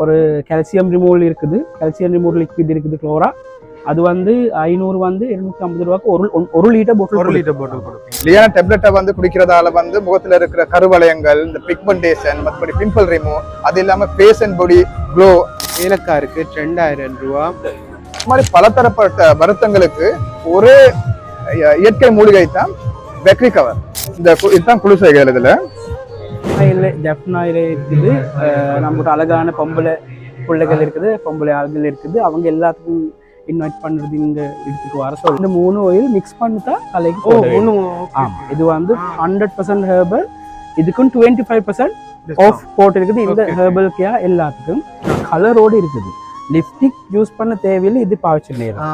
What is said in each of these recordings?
ஒரு calcium removal இருக்குது, calcium removal liquid இருக்குது குளோரா. அது வந்து 500 வந்து 250 ரூபாய்க்கு ஒரு லிட்டர் பாட்டில் கொடுப்பீங்க. லியானா டேப்லெட்டை வந்து குடிக்கிறதால வந்து முகத்துல இருக்கிற கருவளையங்கள், இந்த பிக்மெண்டேஷன், மற்றபடி பிம்பிள் ரிமூவ், அது இல்லாம ஃபேஸ் அண்ட் பாடி க்ளோ. ஏலக்காய் இருக்கு 2000 ரூபா. இந்த மாதிரி பலதரப்பட்ட வருத்தங்களுக்கு ஒரு இயற்கை மூலிகை தான் பெக்ரி கவர். இதுதான் குளிர்சைகள். இதுல ஜப்னாயில இருக்குது, நம்மளோட அழகான பொம்பளை பிள்ளைகள் இருக்குது, பொம்பளை ஆள்கள் இருக்குது. அவங்க எல்லாத்துக்கும் இன்வைட் பண்றது இங்க எடுத்துட்டு வர சொல்லி இந்த 3 ஆயில் மிக்ஸ் பண்ணிட்டா தலைக்கு இது வந்து 100% ஹெர்பல். இதுக்கும் 25% ஆஃப் போட்டு இருக்குது. இந்த ஹெர்பல் கேர் எல்லாத்துக்கும் கலரோடு இருக்குது. லிப்ஸ்டிக் யூஸ் பண்ண தேவையில்லை, இது பாய்ச்சல் நேரம்.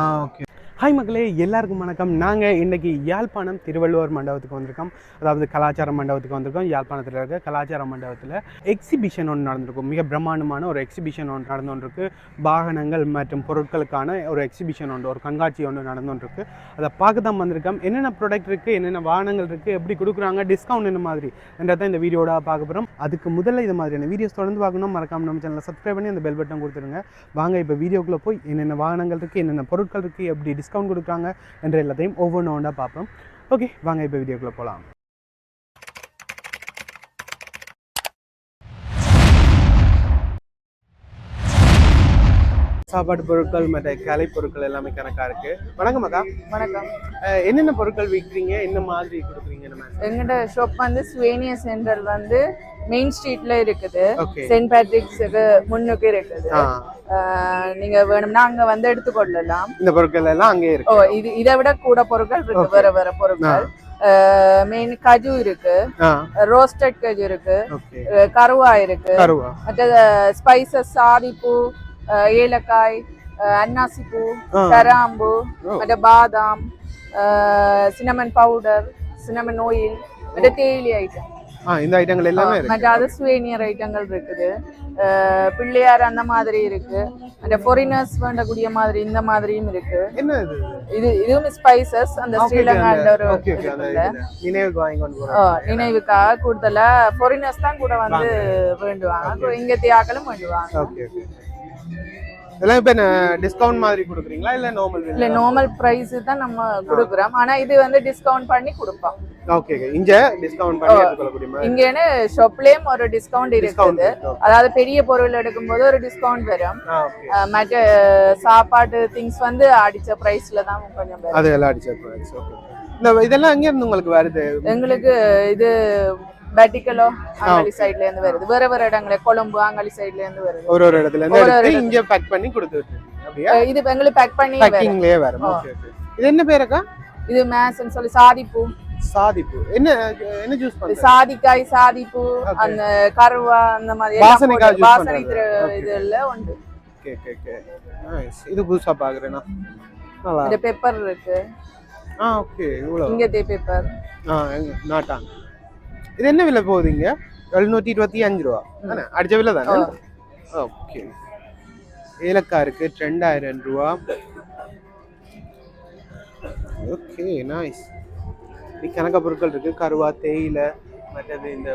ஹாய் மக்களே, எல்லாருக்கும் வணக்கம். நாங்கள் இன்றைக்கி யாழ்ப்பாணம் திருவள்ளுவர் மண்டபத்துக்கு வந்திருக்கோம். அதாவது கலாச்சார மண்டபத்துக்கு வந்திருக்கோம். யாழ்ப்பாணத்தில் இருக்க கலாச்சார மண்டபத்தில் எக்ஸிபிஷன் ஒன்று நடந்திருக்கும். மிக பிரம்மாண்டமான ஒரு எக்ஸிபிஷன் ஒன்று நடந்துகிட்டு. வாகனங்கள் மற்றும் பொருட்களுக்கான ஒரு எக்ஸிபிஷன் ஒன்று, ஒரு கண்காட்சி ஒன்று நடந்துகிட்டு. அதை பார்க்க தான் வந்திருக்கோம். என்னென்ன ப்ராடக்ட் இருக்குது, என்னென்ன வாகனங்கள் இருக்குது, எப்படி கொடுக்குறாங்க, டிஸ்கவுண்ட் என்ன மாதிரி என்றதான் இந்த வீடியோட பார்க்க போகிறோம். அதுக்கு முதல்ல இது மாதிரியான வீடியோஸ் தொடர்ந்து பார்க்கணும். மறக்காம நம்ம சேனலை சப்ஸ்கிரைப் பண்ணி அந்த பெல் பட்டன் கொடுத்துருங்க. வாங்க இப்போ வீடியோக்குள்ளே போய் என்னென்ன வாகனங்கள் இருக்குது, என்னென்ன பொருட்கள் இருக்குது, எப்படி டிஸ்கவுண்ட் கொடுக்குறாங்க என்ற எல்லாத்தையும் ஒவ்வொன்றா பார்ப்போம். ஓகே, வாங்க இப்போ வீடியோக்குள்ள போகலாம். சாப்பாடு பொருட்கள் மற்ற கலை பொருட்கள் எல்லாமே கணக்கா இருக்கு. வணக்கம் அக்கா. வணக்கம். என்னென்ன பொருட்கள் விற்கிறீங்க, என்ன மாதிரி கொடுக்குறீங்க? எங்கட ஷாப் வந்து ஸ்வேனியா சென்டர் வந்து மெயின் ஸ்ட்ரீட்ல இருக்குது. செயின்ட் பேட்ரிக்ஸுக்கு முன்னுக்கு இருக்குது. நீங்க வேணும்னா அங்க வந்து எடுத்துக்கொள்ளலாம். இந்த பொருட்கள் எல்லாம் அங்கே இருக்கு. இதை விட கூட பொருட்கள் இருக்கு, வேற வேற பொருட்கள். மெயின் கஜு இருக்கு, ரோஸ்டட் கஜு இருக்கு, கருவா இருக்கு, மற்ற ஸ்பைசஸ் சாதிப்பூ, ஏலக்காய், அன்னாசிப்பூ, கராம்பு, மற்ற பாதாம், சினமன் பவுடர், சினமன் ஆயில், மற்ற தேயிலை ஐட்டம். இந்த ஐட்டங்கள் எல்லாமே இருக்கு. மற்ற அது சுவேனியர் ஐட்டங்கள் இருக்குது. பிள்ளையார் அந்த மாதிரி இருக்கு. மற்ற ஃபாரினர்ஸ் வேண்டக்கூடிய மாதிரி இந்த மாதிரியும் இருக்கு. என்ன இதுவும் ஸ்பைசஸ். அந்த ஸ்ரீலங்கா ஒரு நினைவுக்காக கூடுதலா ஃபாரினர்ஸ் தான் கூட வந்து வேண்டுவாங்க, இங்க தியாக்களும் வேண்டுவாங்க. இதெல்லாம் இப்ப டிஸ்கவுண்ட் மாதிரி கொடுக்குறீங்களா இல்ல நார்மல்? இல்ல, நார்மல் பிரைஸ் தான் நம்ம கொடுக்குறோம். ஆனா இது வந்து டிஸ்கவுண்ட் பண்ணி கொடுப்போம். ஓகே, இங்க டிஸ்கவுண்ட் பண்ணி எடுத்துக்கொள்ளக்கூடிய மாதிரி. இங்கேன்னு ஷாப்லயும் ஒரு டிஸ்கவுண்ட் இருக்குது. அதாவது பெரிய பொருள் எடுக்கும்போது ஒரு டிஸ்கவுண்ட் வரும். மற்ற சாப்பாடு திங்ஸ் வந்து அடிச்ச பிரைஸ்ல தான் கொஞ்சம் அது எல்லாம் அடிச்ச பிரைஸ். ஓகே, இந்த இதெல்லாம் எங்க இருந்து உங்களுக்கு வருது? எங்களுக்கு இது பேட்டிக்கலோ அங்காளி சைடுல இருந்து வருது. வேற வேற இடங்கள கொழும்பு அங்காளி சைடுல இருந்து வருது. ஒரு ஒரு இடத்துல இருந்து இங்க பேக் பண்ணி கொடுத்துட்டு அப்படியே இது எங்களுக்கு பேக் பண்ணி பேக்கிங்லயே வரும். Okay okay. இது என்ன பேரக்கா? இது மேஸ்ன்னு சொல்லி சாதிப்பூ. சாதிப்பூ என்ன என்ன ஜூஸ் பண்றீங்க? சாதிக்காய், சாதிப்பூ, அந்த கருவா, அந்த மாதிரி வாசனைக்காய் ஜூஸ் வாசனை இதுல உண்டு. Okay okay okay. நைஸ். இது புதுசா பாக்குறேனா. நல்லா. இந்த பெப்பர் இருக்கு. ஓகே. இவ்வளவு. இங்க தே பெப்பர். நாட்டான். இது என்ன விலை போகுதுங்க? 725 ரூபா தானே? அடிச்ச விலை தானே? ஓகே. ஏலக்காய் இருக்கு 2000 ரூபா. Okay, nice. கணக்க பொருட்கள் இருக்கு. கருவா, தேயிலை, மற்றது இந்த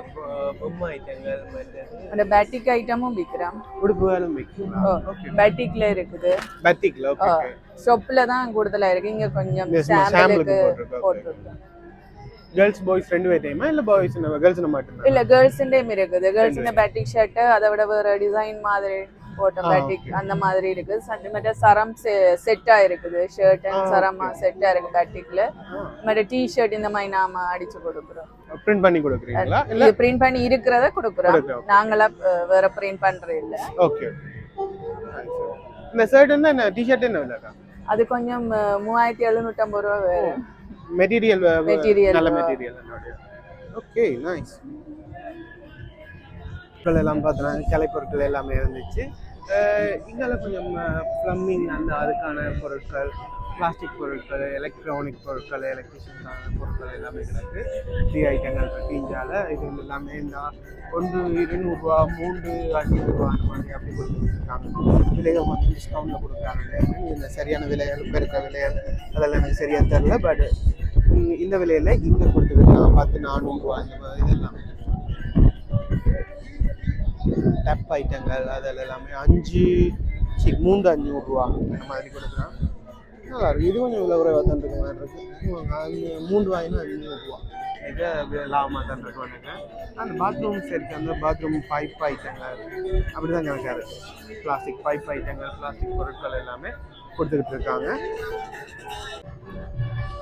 பொம்மை ஐட்டங்கள், மற்றது அந்த பேட்டிக் ஐட்டமும் விற்கிறோம். உடுப்புகளும் விற்கிறோம். பேட்டிக்ல இருக்குது. பேட்டிக்ல ஓகே. ஷாப்ல தான் கூடுதலா இருக்கு. இங்க கொஞ்சம் சாம்பிளுக்கு போட்டுருக்கோம். கேர்ள்ஸ் பாய்ஸ் ரெண்டு டைமா இல்ல பாய்ஸ் கேர்ள்ஸ் மட்டும்? இல்ல, கேர்ள்ஸ் டேம் இருக்குது. கேர்ள்ஸ் பேட்டிக் ஷர்ட், அதை விட வேற டிசைன் மாதிரி போட்ட பேட்டிக் அந்த மாதிரி இருக்கு. சென்டிமீட்டர் சரம் செட்டா இருக்குது. ஷர்ட் அண்ட் சரமா செட்டா இருக்கு பேட்டிக்ல. மற்ற டி ஷர்ட் இந்த மாதிரி நாம அடிச்சு கொடுக்குறோம். பிரிண்ட் பண்ணி கொடுக்குறீங்களா? இல்ல பிரிண்ட் பண்ணி இருக்கிறத கொடுக்குறோம். நாங்களா வேற பிரிண்ட் பண்றது இல்ல. ஓகே. இந்த ஷர்ட் என்ன டி ஷர்ட் என்ன விலைக்கா? அது கொஞ்சம் 3750 ரூபா வேற. மெட்டீரியல் நல்ல மெட்டீரியல். Okay, nice. பொருட்கள் எல்லாம் பார்த்தோன்னா கலை பொருட்கள் எல்லாமே இருந்துச்சு. இங்கெல்லாம் கொஞ்சம் ப்ளம்பிங் அந்த அதுக்கான பொருட்கள், பிளாஸ்டிக் பொருட்கள், எலக்ட்ரானிக் பொருட்கள், எலக்ட்ரிஷியனுக்கான பொருட்கள் எல்லாமே கிடக்கு. டீ ஐட்டங்கள் இருக்கு. இந்தியாவில் இது எல்லாமே இந்த 1 200 ரூபா, 3 500 ரூபா அந்த மாதிரி அப்படி கொடுத்துருக்காங்க. விலைகள் வந்து டிஸ்கவுண்ட்டில் கொடுக்குறாங்க. இந்த சரியான விலைகள், பெருக்க விலைகள் அதெல்லாம் எனக்கு சரியாக தெரில. பட் இந்த விலையில் இங்கே கொடுத்துருக்காங்க 10 400 ரூபா இந்த மாதிரி இதெல்லாம். டப் ஐட்டங்கள் அதில் எல்லாமே 3-500 ரூபா அந்த மாதிரி கொடுக்குறான். நல்லா இருக்குது. இது கொஞ்சம் விலை குறைவாக தான் இருக்க மாதிரி இருக்குது. 3 வாங்கினா 500 ரூபா. இது லாபமாக தான் இருக்கு நினைக்கிறேன். அந்த பாத்ரூம் சரி, அந்த பாத்ரூம் பைப் ஐட்டங்கள் அப்படி தான் கணக்காக இருக்குது. பிளாஸ்டிக் பைப் ஐட்டங்கள், பிளாஸ்டிக் பொருட்கள் எல்லாமே கொடுத்துக்கிட்டு இருக்காங்க.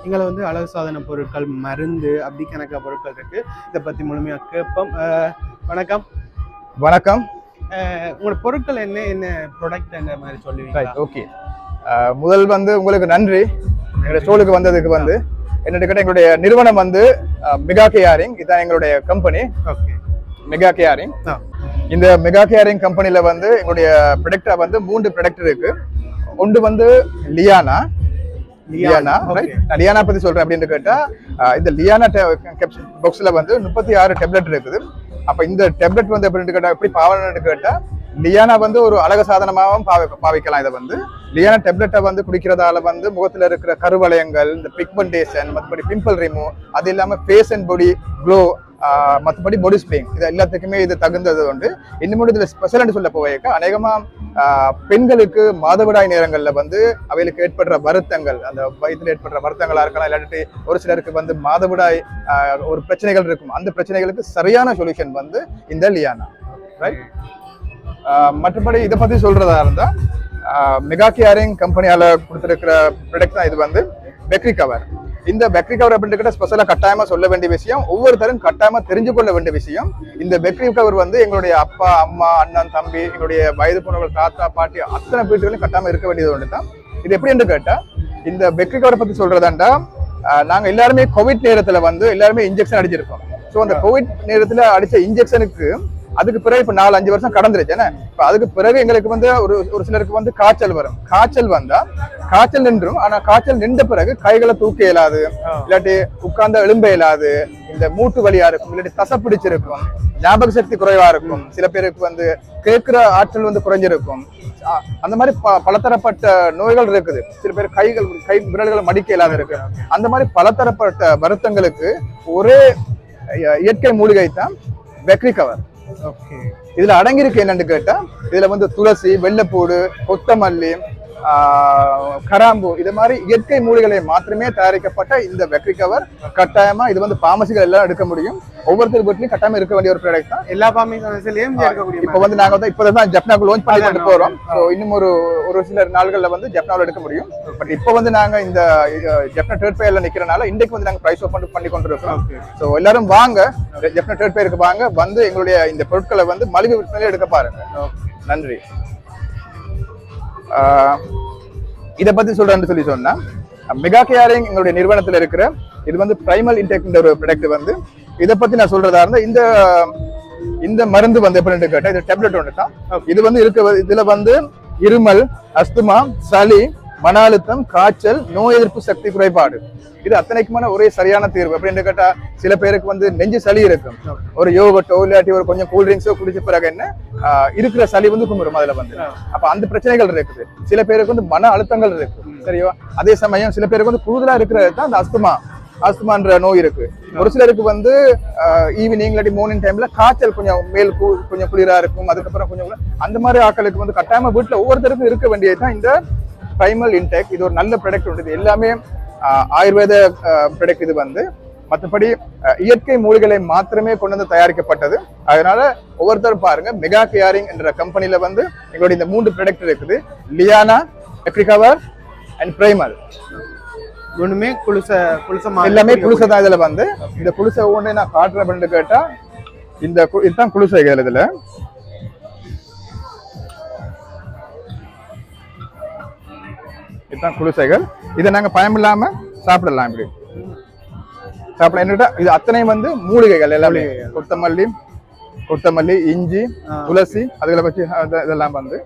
எங்களை வந்து அழகு சாதன பொருட்கள், மருந்து அப்படி கணக்காக பொருட்கள் இருக்குது. இதை பற்றி முழுமையாக கேட்போம். வணக்கம். வணக்கம். உங்களோட பொருட்கள் என்ன ப்ராடக்ட் என்ன மாதிரி சொல்லுவீங்க? ஓகே, முதல் வந்து உங்களுக்கு நன்றி எங்களுடைய ஸ்டோலுக்கு வந்ததுக்கு. வந்து என்னோட கிட்ட எங்களுடைய நிறுவனம் வந்து மெகா கேரிங், இதுதான் எங்களுடைய கம்பெனி. Okay, mega caring. இந்த மெகா கேரிங் கம்பெனில வந்து எங்களுடைய ப்ராடக்டா வந்து 3 ப்ராடக்ட் இருக்கு. ஒன்று வந்து லியானா பத்தி சொல்றேன் அப்படின்னு கேட்டா, இந்த லியானா பாக்ஸ்ல வந்து 36 டேப்லெட் இருக்குது. அப்ப இந்த டேப்லெட் வந்து எப்படி கேட்டா, எப்படி பாவனைன்னு கேட்டா, லியானா வந்து ஒரு அழகு சாதனமாகவும் பாவிக்கலாம். இதை வந்து லியானா டேப்லெட்டை வந்து குடிக்கிறதால வந்து முகத்துல இருக்கிற கருவளையங்கள், இந்த பிக்மெண்டேஷன், மற்றபடி பிம்பிள் ரிமூவ், அது இல்லாம ஃபேஸ் அண்ட் பாடி க்ளோ, மற்றபடி பாடி ஸ்ப்ரேயிங், இது எல்லாத்துக்குமே இது தகுந்தது உண்டு. இன்னும் இதுல ஸ்பெஷல் சொல்ல போவேக்க, அநேகமா பெண்களுக்கு மாதவிடாய் நேரங்கள்ல வந்து அவைகளுக்கு ஏற்படுற வருத்தங்கள், அந்த வயிற்றுல ஏற்படுற வருத்தங்களா இருக்கலாம், இல்லாட்டி ஒரு சிலருக்கு வந்து மாதவிடாய் ஒரு பிரச்சனைகள் இருக்கும். அந்த பிரச்சனைகளுக்கு சரியான சொல்யூஷன் வந்து இந்த லியானா. ரைட். மற்றபடி இதை பத்தி சொல்றதா இருந்தா, மெகா கேரிங் கம்பெனியால கொடுத்திருக்கிற ப்ராடக்ட் தான் இது வந்து பெக்ரி கவர். இந்த பெக்ரி கவர் அப்படின்ற ஸ்பெஷலா கட்டாயமா சொல்ல வேண்டிய விஷயம், ஒவ்வொருத்தரும் கட்டாயமா தெரிஞ்சு கொள்ள வேண்டிய விஷயம். இந்த பெக்ரி கவர் வந்து எங்களுடைய அப்பா, அம்மா, அண்ணன், தம்பி, எங்களுடைய வயது போனவர்கள், தாத்தா, பாட்டி, அத்தனை வீட்டுகளும் கட்டாயமா இருக்க வேண்டியது ஒன்று தான். இது எப்படி என்று கேட்டா, இந்த பெக்ரி கவரை பத்தி சொல்றதாண்டா, நாங்க எல்லாருமே கோவிட் நேரத்துல வந்து எல்லாருமே இன்ஜெக்ஷன் அடிச்சிருக்கோம். ஸோ அந்த கோவிட் நேரத்துல அடிச்ச இன்ஜெக்ஷனுக்கு அதுக்கு பிறகு இப்ப 4-5 வருஷம் கடந்துருச்சு. இப்ப அதுக்கு பிறகு எங்களுக்கு வந்து ஒரு சிலருக்கு வந்து காய்ச்சல் வரும். காய்ச்சல் வந்தா காய்ச்சல் நின்றும். ஆனா காய்ச்சல் நின்ற பிறகு கைகளை தூக்க இயலாது, இல்லாட்டி உட்கார்ந்த எலும்ப இயலாது, இந்த மூட்டு வலியா இருக்கும், இல்லாட்டி தசை பிடிச்சிருக்கும், ஞாபக சக்தி குறைவா இருக்கும், சில பேருக்கு வந்து கேட்கிற ஆற்றல் வந்து குறைஞ்சிருக்கும். அந்த மாதிரி பலதரப்பட்ட நோய்கள் இருக்குது. சில பேர் கை விரல்களை மடிக்க இயலாது இருக்கு. அந்த மாதிரி பலதரப்பட்ட வருத்தங்களுக்கு ஒரே இயற்கை மூலிகை தான் பெக்ரி கவர். இதுல அடங்கியிருக்கு என்னன்னு கேட்டா, இதுல வந்து துளசி, வெள்ளைப்பூடு, கொத்தமல்லி, கராம்பு, இது மாதிரி இயற்கை மூலிகளை மாத்திரமே தயாரிக்கப்பட்ட இந்த பெக்ரி கவர் கட்டாயமா இது வந்து பார்மசிகள் எல்லாம் எடுக்க முடியும். ஒவ்வொருத்தர் வீட்லயும் கட்டாயமா இருக்க வேண்டிய ஒரு ப்ராடக்ட் தான். எல்லா பார்மசிலையும் இப்ப வந்து நாங்க வந்து இப்பதான் ஜப்னாக்கு லான்ச் பண்ணி போறோம். இன்னும் ஒரு சில நாள்கள்ல வந்து ஜப்னாவில் எடுக்க முடியும். பட் இப்ப வந்து நாங்க இந்த ஜப்னா ட்ரேட் ஃபேர்ல நிக்கிறனால இன்றைக்கு வந்து நாங்க பிரைஸ் ஓபன் பண்ணி கொண்டிருக்கோம். ஸோ எல்லாரும் வாங்க, ஜப்னா ட்ரேட் ஃபேருக்கு வாங்க, வந்து எங்களுடைய இந்த பொருட்களை வந்து மலிவு விற்பனையில எடுக்க பாருங்க. நன்றி. இதை பத்தி சொல்றேன்னு சொல்லி சொன்னா, மெகா கேரிங் எங்களுடைய நிறுவனத்துல இருக்கிற இது வந்து பிரைமல் இன்டெக் ஒரு ப்ராடக்ட் வந்து, இதை பத்தி நான் சொல்றதா இருந்தா, இந்த மருந்து வந்து எப்படின்னு கேட்டா, இது டேப்லெட் ஒன்று தான். இது வந்து இதுல வந்து இருமல், அஸ்துமா, சளி, மன அழுத்தம், காய்ச்சல், நோய் எதிர்ப்பு சக்தி குறைபாடு, இது அத்தனைக்குமான ஒரே சரியான தீர்வு. அப்படின்னு கேட்டா, சில பேருக்கு வந்து நெஞ்சு சளி இருக்கும், ஒரு யோகட்டோ இல்லாட்டி ஒரு கொஞ்சம் கூல்ட்ரிங்க்ஸோ குடிச்ச பிறகு என்ன இருக்கிற சளி வந்து கும்பிடும் அதுல வந்து. அப்ப அந்த பிரச்சனைகள் இருக்குது. சில பேருக்கு வந்து மன அழுத்தங்கள் இருக்கு, சரியோ. அதே சமயம் சில பேருக்கு வந்து கூடுதலா இருக்கிறது தான் அந்த அஸ்துமான்ற நோய் இருக்கு. ஒரு சிலருக்கு வந்து ஈவினிங் இல்லாட்டி மார்னிங் டைம்ல காய்ச்சல் கொஞ்சம் குளிரா இருக்கும். அதுக்கப்புறம் கொஞ்சம் அந்த மாதிரி ஆட்களுக்கு வந்து கட்டாயமா வீட்டுல ஒவ்வொருத்தருக்கும் இருக்க வேண்டியதுதான் இந்த பிரைமல் இன்டெக். இது ஒரு நல்ல ப்ராடக்ட் உண்டு. எல்லாமே ஆயுர்வேத ப்ராடக்ட். இது வந்து மற்றபடி இயற்கை மூலிகளை மாத்திரமே கொண்டு வந்து தயாரிக்கப்பட்டது. அதனால ஒவ்வொருத்தரும் பாருங்க, மெகா கேரிங் என்ற கம்பெனில வந்து எங்களுடைய இந்த 3 ப்ராடக்ட் இருக்குது. லியானா, பெக்ரி கவர் அண்ட் பிரைமல். ஒண்ணுமே எல்லாமே குளிசை தான். இதுல வந்து இந்த குளிசை ஒண்ணு நான் காட்டுறேன் அப்படின்னு கேட்டா, இதுதான் குளிசைகள். இதுல இதுதான் குளிசைகள். இதை நாங்க பயமில்லாம சாப்பிடலாம். இப்படி சாப்பிடலாம். என்னட்டா இது அத்தனையும் வந்து மூலிகைகள் எல்லாமே. கொத்தமல்லி, இஞ்சி, துளசி, அதுகளை வச்சு இதெல்லாம் வந்து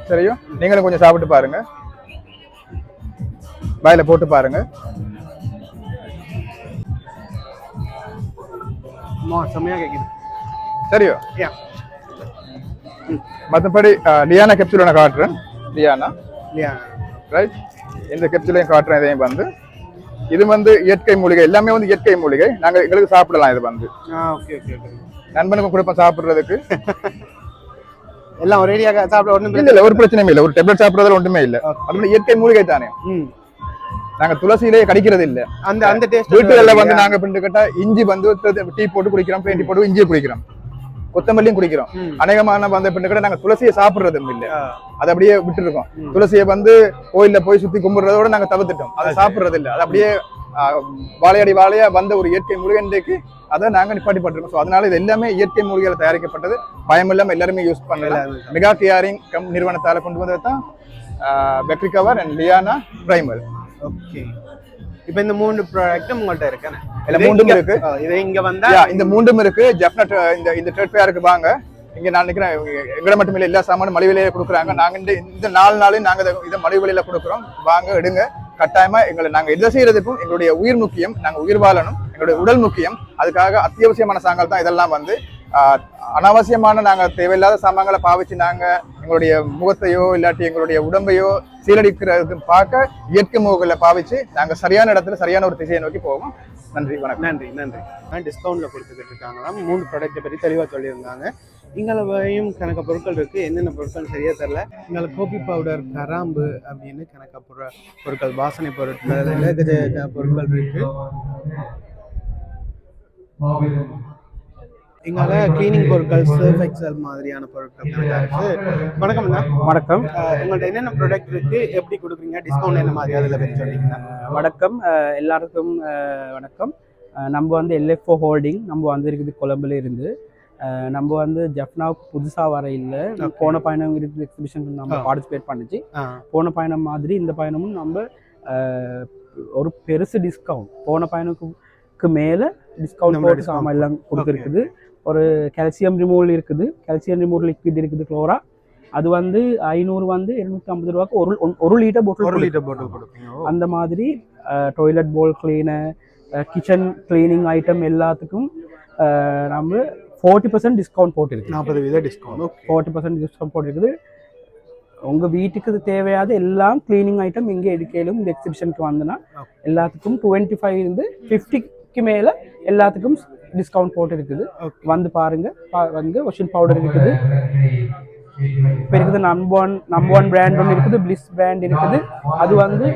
சரியோ. நீங்களும் கொஞ்சம் சாப்பிட்டு பாருங்க, வாயில போட்டு பாருங்க. சரியோ. மற்றபடி லியானா கேப்சூல் நான் காட்டுறேன். Liana right. இந்த கேப்சூலையும் காட்டுறேன். இதையும் வந்து இது வந்து இயற்கை மூலிகை, எல்லாமே வந்து இயற்கை மூலிகை. நாங்க எங்களுக்கு சாப்பிடலாம். இது வந்து நண்பனுக்கும் கொடுப்பேன் சாப்பிடுறதுக்கு. எல்லாம் ஒரேடியாக சாப்பிட ஒண்ணும் இல்ல ஒரு பிரச்சனையும் இல்ல. ஒரு டேப்லெட் சாப்பிடுறதுல ஒன்றுமே இல்ல. அது இயற்கை மூலிகை தானே. நாங்க துளசியிலே கடிக்கிறது இல்ல. அந்த டேஸ்ட் வீட்டுல வந்து நாங்க பிண்டு கேட்டா இஞ்சி வந்து டீ போட்டு குடிக்கிறோம், டீ போட்டு இஞ்சியை குடிக்கிறோம், கொத்தமல்லியும் குடிக்கிறோம். அநேகமான வந்து பிண்டு கேட்டா நாங்க துளசியை சாப்பிடுறதும் இல்ல. அதை அப்படியே விட்டு இருக்கோம். துளசியை வந்து கோயில்ல போய் சுத்தி கும்பிடுறதோட நாங்க தவிர்த்துட்டோம். அதை சாப்பிடுறது இல்ல. அது அப்படியே வாழையடி வாழையா வந்த ஒரு இயற்கை மூலிகைக்கு அதை நாங்க நிப்பாட்டி பட்டிருக்கோம். ஸோ அதனால இது எல்லாமே இயற்கை மூலிகையால் தயாரிக்கப்பட்டது. பயம் இல்லாம எல்லாருமே யூஸ் பண்ணலாம். மெகா கேரிங் நிறுவனத்தால கொண்டு வந்தது தான் பெக்ரிகவர் அண்ட் லியானா பிரைமல். ஓகே, இப்போ இந்த 3 ப்ராடக்ட் உங்கள்ட்ட இருக்கு. இல்ல 3 இருக்கு. இது இங்க வந்தா இந்த 3 இருக்கு. ஜெஃப்னட் இந்த ட்ரேட் ஃபேருக்கு வாங்க. இங்க நான் நினைக்கிறேன் எங்களை மட்டும் இல்ல எல்லா சாமானும் மலிவு விலையில கொடுக்குறாங்க. நாங்க இந்த 4 நாளையும் நாங்க இதை மலிவு விலையில கொடுக்குறோம். வாங்க எடுங்க. கட்டாயமா நாங்க எதை செய்யறதுக்கும் எங்களுடைய உயிர் முக்கியம். நாங்க உயிர் வாழணும். எங்களுடைய உடல் முக்கியம். அதுக்காக அத்தியாவசியமான சாமான்கள் தான் இதெல்லாம். வந்து அனாவசியமான நாங்க தேவையில்லாத சாமான்களை பாவிச்சு நாங்க எங்களுடைய முகத்தையோ இல்லாட்டி எங்களுடைய உடம்பையோ சீரடிக்கிறதுக்கு பார்க்க இயற்கை முகங்களை பாவிச்சு நாங்க சரியான இடத்துல சரியான ஒரு திசையை நோக்கி போவோம். நன்றி, வணக்கம். நன்றி. டிஸ்கவுண்ட்ல கொடுத்துக்கிட்டு இருக்காங்களாம். 3 ப்ராடக்ட்டை பற்றி தெளிவாக சொல்லியிருந்தாங்க. எங்களையும் கணக்க பொருட்கள் இருக்குது. என்னென்ன பொருட்கள் சரியாக தெரில. எங்களை கோபி பவுடர், கராம்பு அப்படின்னு கணக்க பொருட்கள், வாசனை பொருட்கள், ஏகஜ பொருட்கள் இருக்குது. எங்களை கிளீனிங் பொருட்கள், சர்ஃப் எக்ஸல் மாதிரியான பொருட்கள் இருக்குது. வணக்கம். வணக்கம். உங்கள்ட்ட என்னென்ன ப்ராடக்ட் இருக்குது, எப்படி கொடுக்குறீங்க, டிஸ்கவுண்ட் என்ன மாதிரி அதில் பற்றி சொன்னீங்கன்னா? வணக்கம் எல்லாருக்கும். வணக்கம். நம்ம வந்து LFO ஹோல்டிங் நம்ம வந்திருக்குது கொழம்புல இருந்து. நம்ம வந்து ஜெஃப்னாவுக்கு புதுசாக வர இல்லை. போன பயணம் இருக்குது எக்ஸிபிஷன் நம்ம பார்ட்டிசிபேட் பண்ணிச்சு. போன பயணம் மாதிரி இந்த பயணமும் நம்ம ஒரு பெருசு டிஸ்கவுண்ட் போன பயணத்துக்கு மேலே டிஸ்கவுண்ட் போட்டு சாமான் எல்லாம் கொடுத்துருக்குது. ஒரு கால்சியம் ரிமூவல் இருக்குது, கால்சியம் ரிமூவல் லிக்விட் இருக்குது குளோரா. அது வந்து 500 வந்து 250 ரூபாய்க்கு ஒரு லிட்டர் போட்டில் கொடுப்போம். அந்த மாதிரி டாய்லெட் போல் கிளீனர், கிச்சன் கிளீனிங் ஐட்டம் எல்லாத்துக்கும் நம்ம 40% டிஸ்கவுண்ட் போட்டிருக்கு. 40% டிஸ்கவுண்ட். 40% டிஸ்கவுண்ட் போட்டிருக்குது. உங்கள் வீட்டுக்கு தேவையான எல்லாம் கிளீனிங் ஐட்டம் இங்கே எடுக்கலும். இந்த எக்ஸிபிஷனுக்கு வந்தனா எல்லாத்துக்கும் 25 இருந்து 50க்கு மேலே எல்லாத்துக்கும் டிஸ்கவுண்ட் போட்டு இருக்குது. வந்து பாருங்க. வந்து வாஷிங் பவுடர் இருக்குது. இப்போ இருக்குது நம்பர் ஒன் பிராண்ட் ஒன்று இருக்குது, பிளிஸ் பிராண்ட் இருக்குது. அது வந்து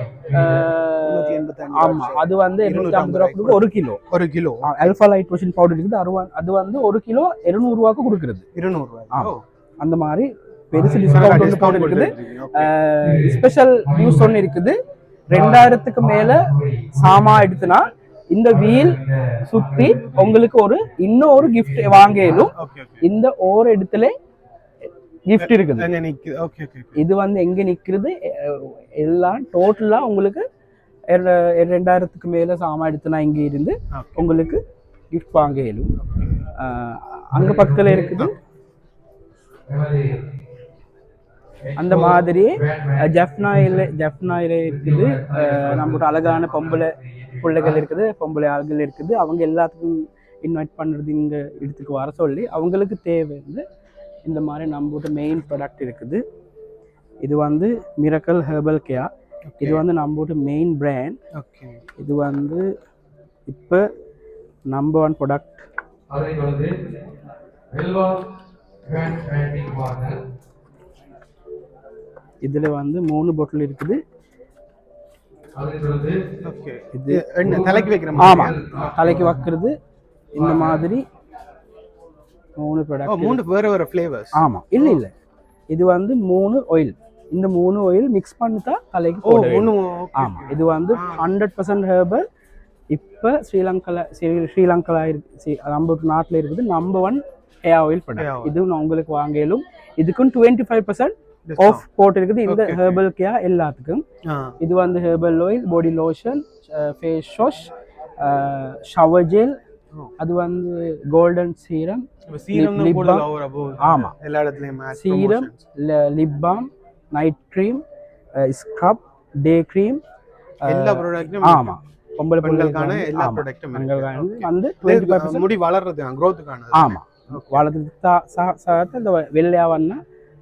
ஆமா, அது வந்து 250 ரூபாய்க்கு 1 kilo alpha light washing powder இருக்குது. அது வந்து 1 கிலோ 200 ரூபாய்க்கு கொடுக்குறது. 200 ரூபாய். அந்த மாதிரி பெருசு டிஸ்கவுண்ட் இருக்குது. ஸ்பெஷல் நியூஸ் ஒன்று இருக்குது. 2000க்கு மேல சாமா எடுத்துனா இந்த வீல் சுத்தி உங்களுக்கு இன்னொரு கிஃப்ட் வாங்கலும். இந்த ஒரு இடத்துல கிஃப்ட் இருக்குது. இது வந்து எங்க நிக்கிறது எல்லாம் டோட்டலா உங்களுக்கு 2000க்கு மேல சாமா எடுத்துனா இங்க இருந்து உங்களுக்கு கிஃப்ட் வாங்கலும். அங்க பக்கத்துல இருக்குது. அந்த மாதிரி ஜெஃப்னாயில இருக்குது. நம்மளோட அழகான பொம்பளை பிள்ளைகள் இருக்குது, பொம்பளை ஆள்கள் இருக்குது. அவங்க எல்லாத்துக்கும் இன்வைட் பண்ணுறது இங்கே இடத்துக்கு வர சொல்லி அவங்களுக்கு தேவை வந்து இந்த மாதிரி நம்மளோட மெயின் ப்ராடக்ட் இருக்குது. இது வந்து மிரக்கல் ஹெர்பல் கேர். இது வந்து நம்மளோட மெயின் பிராண்ட். இது வந்து இப்போ நம்பர் 1 ப்ராடக்ட். இதுல வந்து 3 பாட்டில் இருக்குது. இது தலைக்கு வைக்கிறோம். ஆமா, தலைக்கு வைக்கிறது. இந்த மாதிரி 3 ப்ராடக்ட். 3 வேற ஃப்ளேவர்ஸ். ஆமா, இல்ல இது வந்து 3 ஆயில். இந்த 3 ஆயில் மிக்ஸ் பண்ணிட்டா தலைக்கு போடணும். ஆமா, இது வந்து 100% ஹெர்பல். இப்போ ஸ்ரீலங்கால இருக்கு, நம்ம நாட்டில் இருக்குது நம்பர் 1 ஹேர் ஆயில் ப்ராடக்ட். இது உங்களுக்கு வாங்கலும். இதுக்கும் 25% ஆஃப் போட்டு இருக்குது இந்த ஹெர்பல் கேர் எல்லாத்துக்கும். இது வந்து herbal oil, body lotion, face wash, shower gel, அது வந்து கோல்டன் சீரம், ஆமா எல்லா இடத்துலயும் serum, lip balm, night cream, scrub, day cream, எல்லா ப்ராடக்ட்டும். ஆமா, பொம்பளை பெண்களுக்கான எல்லா ப்ராடக்ட்டும் வந்து 25% முடி வளர்றது, growthக்கான. ஆமா, வளர்றது இந்த வெள்ளையாவன்னா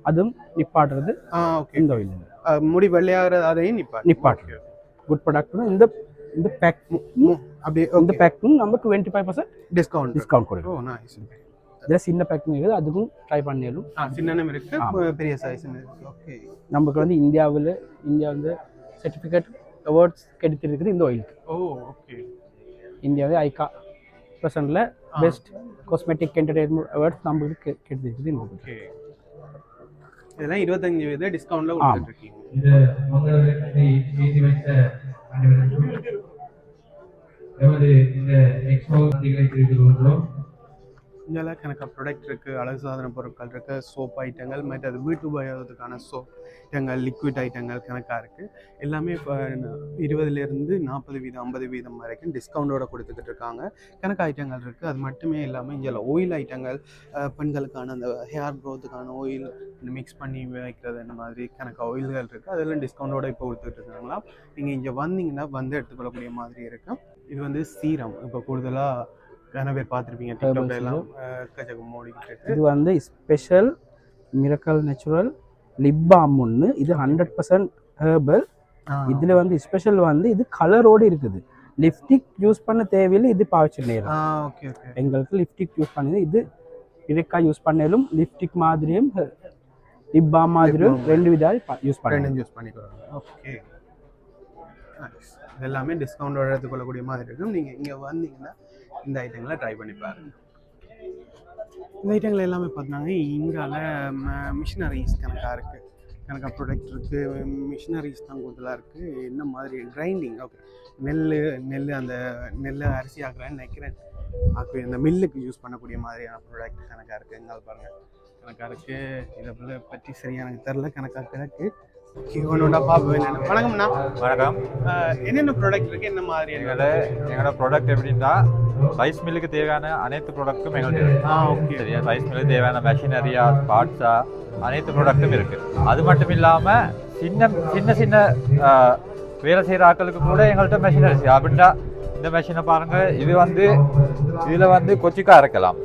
அதுவும் நிப்பாட்டுறது. இந்த முடி வெள்ளையாகிறது அதையும் நிப்பாட்டு. Good product. இந்த பேக் அப்படியே இந்த பேக்கும் நம்ம 25% டிஸ்கவுண்ட் கொடுக்கும். இதில் சின்ன பேக்கிங் இருக்குது, அதுக்கும் ட்ரை பண்ணிடலும். சின்னம் இருக்கு, பெரிய சைஸ் இருக்கு. ஓகே, நமக்கு வந்து இந்தியா வந்து சர்டிஃபிகேட் அவார்ட்ஸ் கிடைத்திருக்குது இந்த ஆயிலுக்கு. ஓகே. இந்தியாவே ஐகா பர்சன்ட்ல பெஸ்ட் காஸ்மெட்டிக் என்டர்டைன்மெண்ட் அவார்ட்ஸ் நம்மளுக்கு கிடைத்திருக்குது. ஓகே, இதெல்லாம் 25% டிஸ்கவுண்ட்ல கொடுத்துருக்கீங்க. இந்த மங்களகரத்தை ஏற்றி வைத்த அனைவருக்கும் எமது இந்த எக்ஸ்போ சந்திகளை தெரிவித்துக் கொள்கிறோம். இங்கே எனக்கு ப்ராடக்ட் இருக்குது, அழகு சாதன பொருட்கள் இருக்குது, சோப் ஐட்டங்கள், மற்றது வீட்டு உபயோகத்துக்கான சோப் ஐட்டங்கள், லிக்விட் ஐட்டங்கள் கணக்காக இருக்குது. எல்லாமே இப்போ 20% 40% 50% வரைக்கும் டிஸ்கவுண்டோட கொடுத்துக்கிட்டு இருக்காங்க. கணக்கு ஐட்டங்கள் இருக்குது. அது மட்டுமே இல்லாமல் இங்கே ஆயில் ஐட்டங்கள், பெண்களுக்கான அந்த ஹேர் க்ரோத்துக்கான ஆயில் மிக்ஸ் பண்ணி வைக்கிறது, இந்த மாதிரி கணக்கு ஆயில்கள் இருக்குது. அதெல்லாம் டிஸ்கவுண்டோட இப்போ கொடுத்துட்டு இருக்காங்களா. நீங்கள் இங்கே வந்தீங்கன்னா வந்து எடுத்துக்கொள்ளக்கூடிய மாதிரி இருக்கும். இது வந்து சீரம், இப்போ கூடுதலாக நிறைய பேர் பார்த்துருப்பீங்க டிக்டாக்ல எல்லாம் எக்கச்சக்கம் ஓடிக்கிட்டு. இது வந்து special miracle natural lip balm ஒன்று. இது 100% ஹெர்பல். இதில் வந்து ஸ்பெஷல் வந்து இது கலரோடு இருக்குது. லிப்ஸ்டிக் யூஸ் பண்ண தேவையில்லை, இது பாய்ச்சி நேரம். Okay okay. எங்களுக்கு லிப்ஸ்டிக் யூஸ் பண்ணது இது இதுக்கா யூஸ் பண்ணலும் லிப்ஸ்டிக் மாதிரியும் லிப் பாம் மாதிரியும் ரெண்டு விதம் யூஸ் பண்ணிக்கலாம். ஓகே, இதெல்லாமே டிஸ்கவுண்டோட எடுத்துக்கொள்ளக்கூடிய மாதிரி இருக்கும். நீங்கள் இங்கே வந்தீங்கன்னா இந்த ஐட்டங்களை ட்ரை பண்ணி பாருங்க. இந்த ஐட்டங்கள் எல்லாமே பார்த்தீங்கன்னா இங்கால மிஷினரிஸ் கணக்காக இருக்குது, கணக்காக ப்ராடக்ட் இருக்குது, மிஷினரிஸ் தான் கூடுதலாக இருக்குது. என்ன மாதிரி கிரைண்டிங், ஓகே, நெல் அந்த நெல் அரிசி ஆக்குறேன்னு நினைக்கிறேன். ஆக்கு இந்த மில்லுக்கு யூஸ் பண்ணக்கூடிய மாதிரியான ப்ராடக்ட் கணக்காக இருக்குது. எங்கால் பாருங்கள் கணக்காக இருக்குது. இதை பற்றி சரியாக எனக்கு தெரில, கணக்காக கிடக்கு. வணக்கம்ண்ணா. வணக்கம். என்னென்ன ப்ராடக்ட் இருக்கு, என்ன மாதிரி? எங்களோட ப்ராடக்ட் எப்படின்னா ரைஸ் மில்லுக்கு தேவையான அனைத்து ப்ராடக்ட்டும் எங்கள்கிட்ட இருக்கு. சரியா, ரைஸ் மில்லுக்கு தேவையான மெஷினரியா, பார்ட்ஸா, அனைத்து ப்ராடக்ட்டும் இருக்கு. அது மட்டும் இல்லாம சின்ன சின்ன வேலை செய்யற ஆட்களுக்கு கூட எங்கள்கிட்ட மெஷினரிஸ். அப்படின்னா இந்த மெஷினை பாருங்க, இதுல வந்து கொச்சிக்கா அரைக்கலாம்.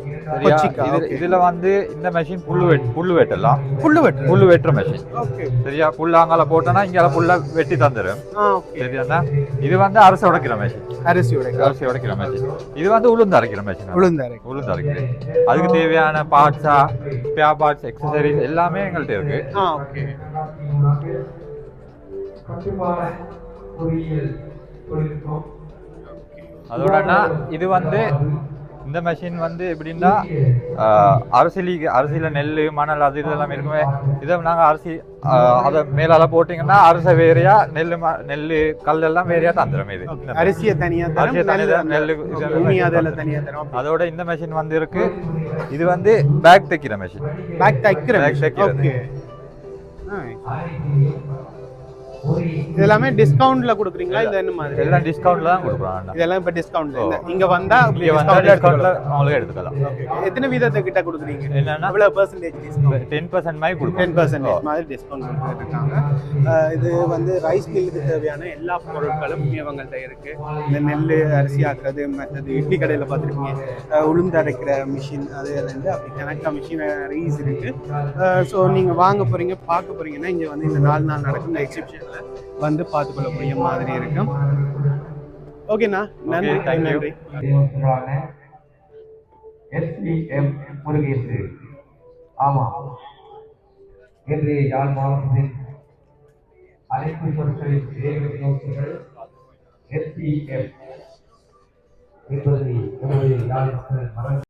இதுல வந்து இந்த மெஷின் புல்லு வெட்டலாம். புல்லு வெட்டுற மெஷின். சரியா, புல்லாங்கால போட்டோம்னா இங்க புல்ல வெட்டி தந்துடும். சரியா, இது வந்து அரிசி உடைக்கிற மெஷின். அரிசி உடைக்கிற மெஷின். இது வந்து உளுந்து அரைக்கிற மெஷின். உளுந்து அரைக்கிற அதுக்கு தேவையான பார்ட்ஸா, ஸ்பேர் பார்ட்ஸ், எக்ஸசரிஸ் எல்லாமே எங்கள்கிட்ட இருக்கு. அதோடனா இது வந்து இந்த மெஷின் வந்து எப்படின்னா அரிசியில நெல், மணல் அது இதெல்லாம் இருக்குமே. இதை நாங்கள் அரிசி அதை மேலால போட்டிங்கன்னா அரிசி வேறையா, நெல் கல்லெல்லாம் வேறையா தந்துடும். இது அரிசியை தனியா, நெல் தனியா தரும். அதோட இந்த மெஷின் வந்து இருக்கு. இது வந்து பேக் தைக்கிற மெஷின். பேக் தைக்கிறது. இதெல்லாமே டிஸ்கவுண்ட்ல கொடுக்குறீங்களா? இல்ல என்ன மாதிரி? எல்லாம் டிஸ்கவுண்ட்ல தான் கொடுக்குறோம். இதெல்லாம் இப்ப டிஸ்கவுண்ட்ல இங்க வந்தா டிஸ்கவுண்ட்ல அவங்களுக்கு எடுத்துக்கலாம். எத்தனை வீதத்தை கிட்ட கொடுக்குறீங்க? என்னன்னா எவ்வளவு பெர்சன்டேஜ் டிஸ்கவுண்ட்? 10% மாதிரி கொடுப்போம். 10% மாதிரி டிஸ்கவுண்ட் கொடுத்துருக்காங்க. இது வந்து ரைஸ் மில்லுக்கு தேவையான எல்லா பொருட்களும் இவங்கள்ட்ட இருக்கு. இந்த நெல் அரிசி ஆக்குறது, மற்றது இட்லி கடையில பார்த்துருப்பீங்க உளுந்து அரைக்கிற மிஷின், அது வந்து அப்படி கணக்கா மிஷினரிஸ் இருக்கு. ஸோ நீங்க வாங்க போறீங்க, பார்க்க போறீங்கன்னா இங்க வந்து இந்த 4 நாள் நடக்கும் இந்த எக்ஸிபிஷன்ல வந்து பார்த்துக்கொள்ளக்கூடிய மாதிரி இருக்கும். ஓகேண்ணா, நன்றி. நன்றி. SBM முருகேசு. ஆமா, என்று யாழ் மாவட்டத்தின் அனைத்து பொருட்களின் நோக்குகள் SBM என்பதை யாழ் மக்கள்